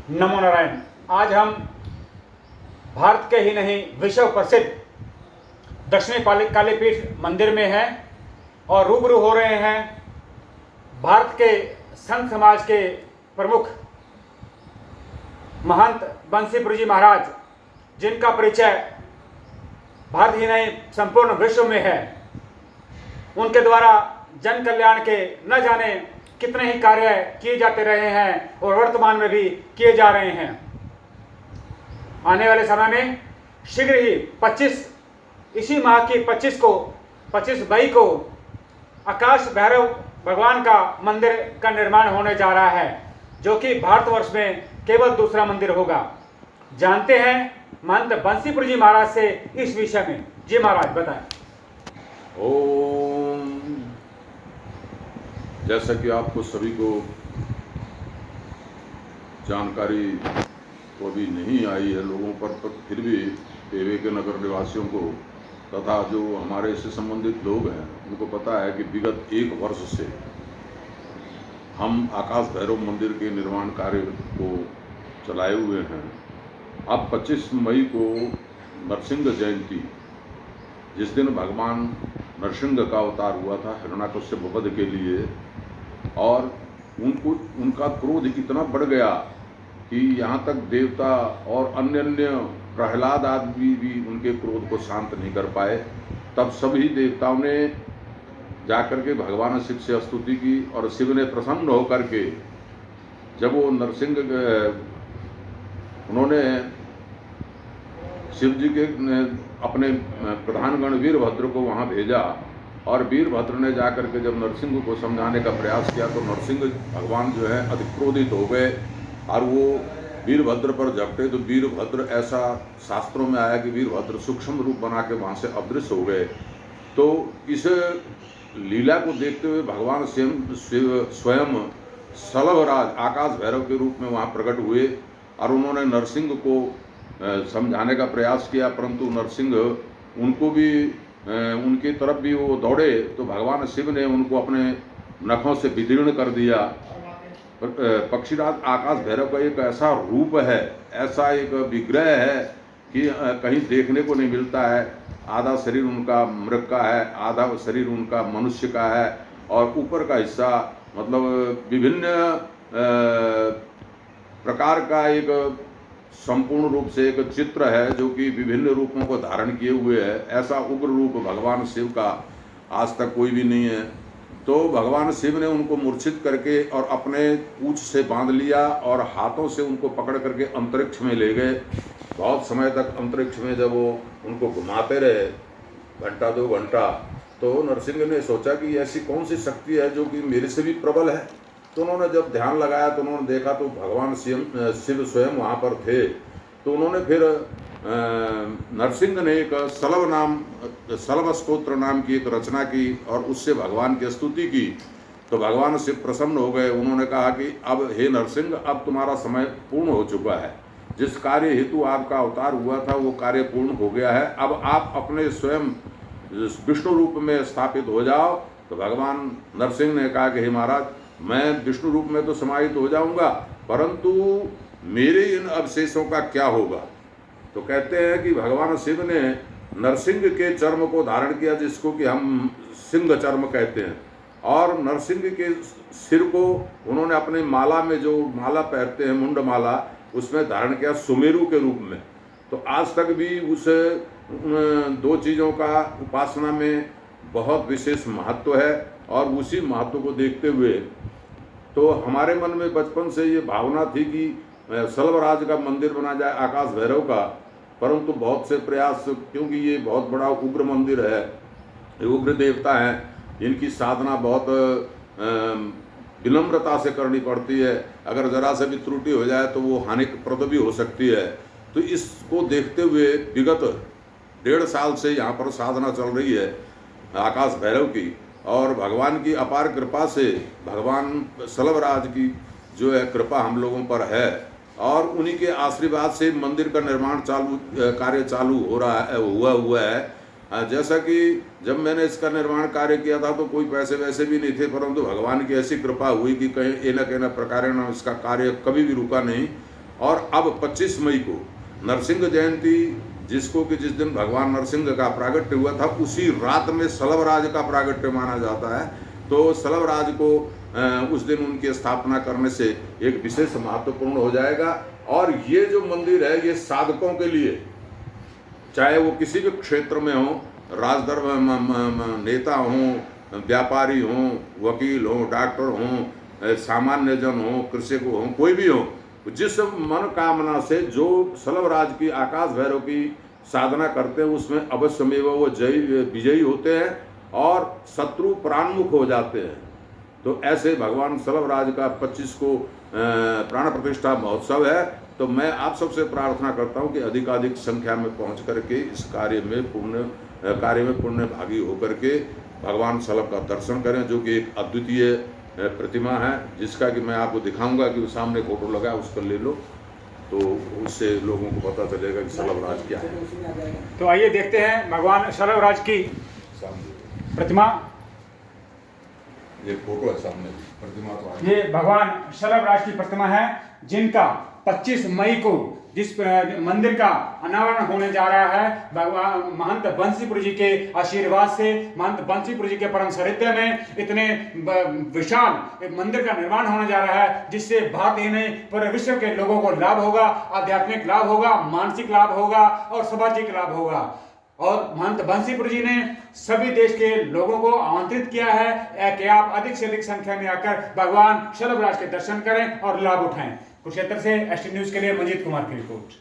नमो नारायण। आज हम भारत के ही नहीं विश्व प्रसिद्ध दक्षिणी कालीपीठ मंदिर में हैं और रूबरू हो रहे हैं भारत के संत समाज के प्रमुख महंत बंसीपुरी जी महाराज, जिनका परिचय भारत ही नहीं संपूर्ण विश्व में है। उनके द्वारा जन कल्याण के न जाने कितने ही कार्य किए जाते रहे हैं और वर्तमान में भी किए जा रहे हैं। आने वाले समय में शीघ्र ही 25 इसी माह की 25 मई को आकाश भैरव भगवान का मंदिर का निर्माण होने जा रहा है, जो कि भारतवर्ष में केवल दूसरा मंदिर होगा। जानते हैं महंत बंसीपुरी जी महाराज से इस विषय में। जी महाराज बताएं। ओम। जैसा कि आपको सभी को जानकारी तो अभी नहीं आई है लोगों पर फिर भी पेवे के नगर निवासियों को तथा जो हमारे से संबंधित लोग हैं उनको पता है कि विगत 1 वर्ष से हम आकाश भैरव मंदिर के निर्माण कार्य को चलाए हुए हैं। अब 25 मई को नरसिंह जयंती, जिस दिन भगवान नरसिंह का अवतार हुआ था हिरण्याकश्यप वध के लिए, और उनका क्रोध इतना बढ़ गया कि यहाँ तक देवता और अन्य प्रहलाद आदि भी उनके क्रोध को शांत नहीं कर पाए। तब सभी देवताओं ने जाकर के भगवान शिव से स्तुति की और शिव ने प्रसन्न होकर के जब वो नरसिंह उन्होंने शिव जी के अपने प्रधानगण वीरभद्र को वहाँ भेजा, और वीरभद्र ने जाकर के जब नरसिंह को समझाने का प्रयास किया तो नरसिंह भगवान जो है अति क्रोधित हो गए और वो वीरभद्र पर झपटे। तो वीरभद्र, ऐसा शास्त्रों में आया कि वीरभद्र सूक्ष्म रूप बना के वहाँ से अदृश्य हो गए। तो इस लीला को देखते हुए भगवान स्वयं सलभराज आकाश भैरव के रूप में वहाँ प्रकट हुए और उन्होंने नरसिंह को समझाने का प्रयास किया, परंतु नरसिंह उनको भी उनकी तरफ भी वो दौड़े तो भगवान शिव ने उनको अपने नखों से विदीर्ण कर दिया। पक्षीराज आकाश भैरव का एक ऐसा रूप है, ऐसा एक विग्रह है कि कहीं देखने को नहीं मिलता है। आधा शरीर उनका मृग का है, आधा शरीर उनका मनुष्य का है, और ऊपर का हिस्सा मतलब विभिन्न प्रकार का एक संपूर्ण रूप से एक चित्र है जो कि विभिन्न रूपों को धारण किए हुए है। ऐसा उग्र रूप भगवान शिव का आज तक कोई भी नहीं है। तो भगवान शिव ने उनको मूर्छित करके और अपने पूंछ से बांध लिया और हाथों से उनको पकड़ करके अंतरिक्ष में ले गए। बहुत समय तक अंतरिक्ष में जब वो उनको घुमाते रहे, 1-2 घंटा, तो नरसिंह ने सोचा कि ऐसी कौन सी शक्ति है जो कि मेरे से भी प्रबल है। तो उन्होंने जब ध्यान लगाया तो उन्होंने देखा तो भगवान शिव स्वयं वहाँ पर थे। तो उन्होंने फिर नरसिंह ने एक सलभ स्तोत्र नाम की एक रचना की और उससे भगवान की स्तुति की। तो भगवान शिव प्रसन्न हो गए। उन्होंने कहा कि अब हे नरसिंह, अब तुम्हारा समय पूर्ण हो चुका है। जिस कार्य हेतु आपका अवतार हुआ था वो कार्य पूर्ण हो गया है। अब आप अपने स्वयं विष्णु रूप में स्थापित हो जाओ। तो भगवान नरसिंह ने कहा कि हे महाराज, मैं विष्णु रूप में तो समाहित हो जाऊंगा, परंतु मेरे इन अवशेषों का क्या होगा। तो कहते हैं कि भगवान शिव ने नरसिंह के चर्म को धारण किया, जिसको कि हम सिंह चर्म कहते हैं, और नरसिंह के सिर को उन्होंने अपने माला में, जो माला पहनते हैं मुंड माला, उसमें धारण किया सुमेरु के रूप में। तो आज तक भी उस 2 चीज़ों का उपासना में बहुत विशेष महत्व है। और उसी महत्व को देखते हुए तो हमारे मन में बचपन से ये भावना थी कि सलभराज का मंदिर बना जाए आकाश भैरव का, परंतु बहुत से प्रयास, क्योंकि ये बहुत बड़ा उग्र मंदिर है, उग्र देवता हैं, इनकी साधना बहुत विनम्रता से करनी पड़ती है। अगर जरा से भी त्रुटि हो जाए तो वो हानिप्रद भी हो सकती है। तो इसको देखते हुए विगत 1.5 साल से यहाँ पर साधना चल रही है आकाश भैरव की, और भगवान की अपार कृपा से, भगवान सलभराज की जो है कृपा हम लोगों पर है, और उन्हीं के आशीर्वाद से मंदिर का निर्माण कार्य चालू हो रहा है, हुआ है। जैसा कि जब मैंने इसका निर्माण कार्य किया था तो कोई पैसे वैसे भी नहीं थे, परंतु भगवान की ऐसी कृपा हुई कि कहीं न प्रकार इसका कार्य कभी भी रुका नहीं। और अब 25 मई को नरसिंह जयंती, जिसको कि जिस दिन भगवान नरसिंह का प्रागट्य हुआ था, उसी रात में सलभराज का प्रागट्य माना जाता है। तो सलभराज को उस दिन उनकी स्थापना करने से एक विशेष महत्वपूर्ण हो जाएगा। और ये जो मंदिर है, ये साधकों के लिए, चाहे वो किसी भी क्षेत्र में हो, नेता हों, व्यापारी हों, वकील हों, डॉक्टर हों, सामान्य जन हों, कृषक हों, कोई भी हो, जिस मनोकामना से जो सलभराज की, आकाश भैरव की साधना करते हैं, उसमें अवश्यमेव वो विजयी होते हैं और शत्रु प्राणमुख हो जाते हैं। तो ऐसे भगवान सलभराज का 25 को प्राण प्रतिष्ठा महोत्सव है। तो मैं आप सबसे प्रार्थना करता हूं कि अधिकाधिक संख्या में पहुंच करके इस कार्य में पुण्य भागी होकर के भगवान सलभ का दर्शन करें, जो कि एक अद्वितीय प्रतिमा है, जिसका कि मैं आपको दिखाऊंगा कि वो सामने फोटो लगा है, उसको ले लो, तो उससे लोगों को पता चलेगा कि सलभराज क्या है। तो आइए देखते हैं भगवान सलभराज की प्रतिमा। ये फोटो है सामने, प्रतिमा तो है। ये भगवान सलभराज की प्रतिमा है, जिनका 25 मई को जिस मंदिर का अनावरण होने जा रहा है, भगवान महंत बंसीपुर जी के आशीर्वाद से, महंत बंसीपुर जी के परम सानिध्य में इतने विशाल मंदिर का निर्माण होने जा रहा है, जिससे भारत ही नहीं पूरे विश्व के लोगों को लाभ होगा, आध्यात्मिक लाभ होगा, मानसिक लाभ होगा और सामाजिक लाभ होगा। और महंत बंसीपुर जी ने सभी देश के लोगों को आमंत्रित किया है कि आप अधिक से अधिक संख्या में आकर भगवान सलभराज के दर्शन करें और लाभ उठाएं। कुरुक्षेत्र से एसटी न्यूज के लिए मंजीत कुमार की रिपोर्ट।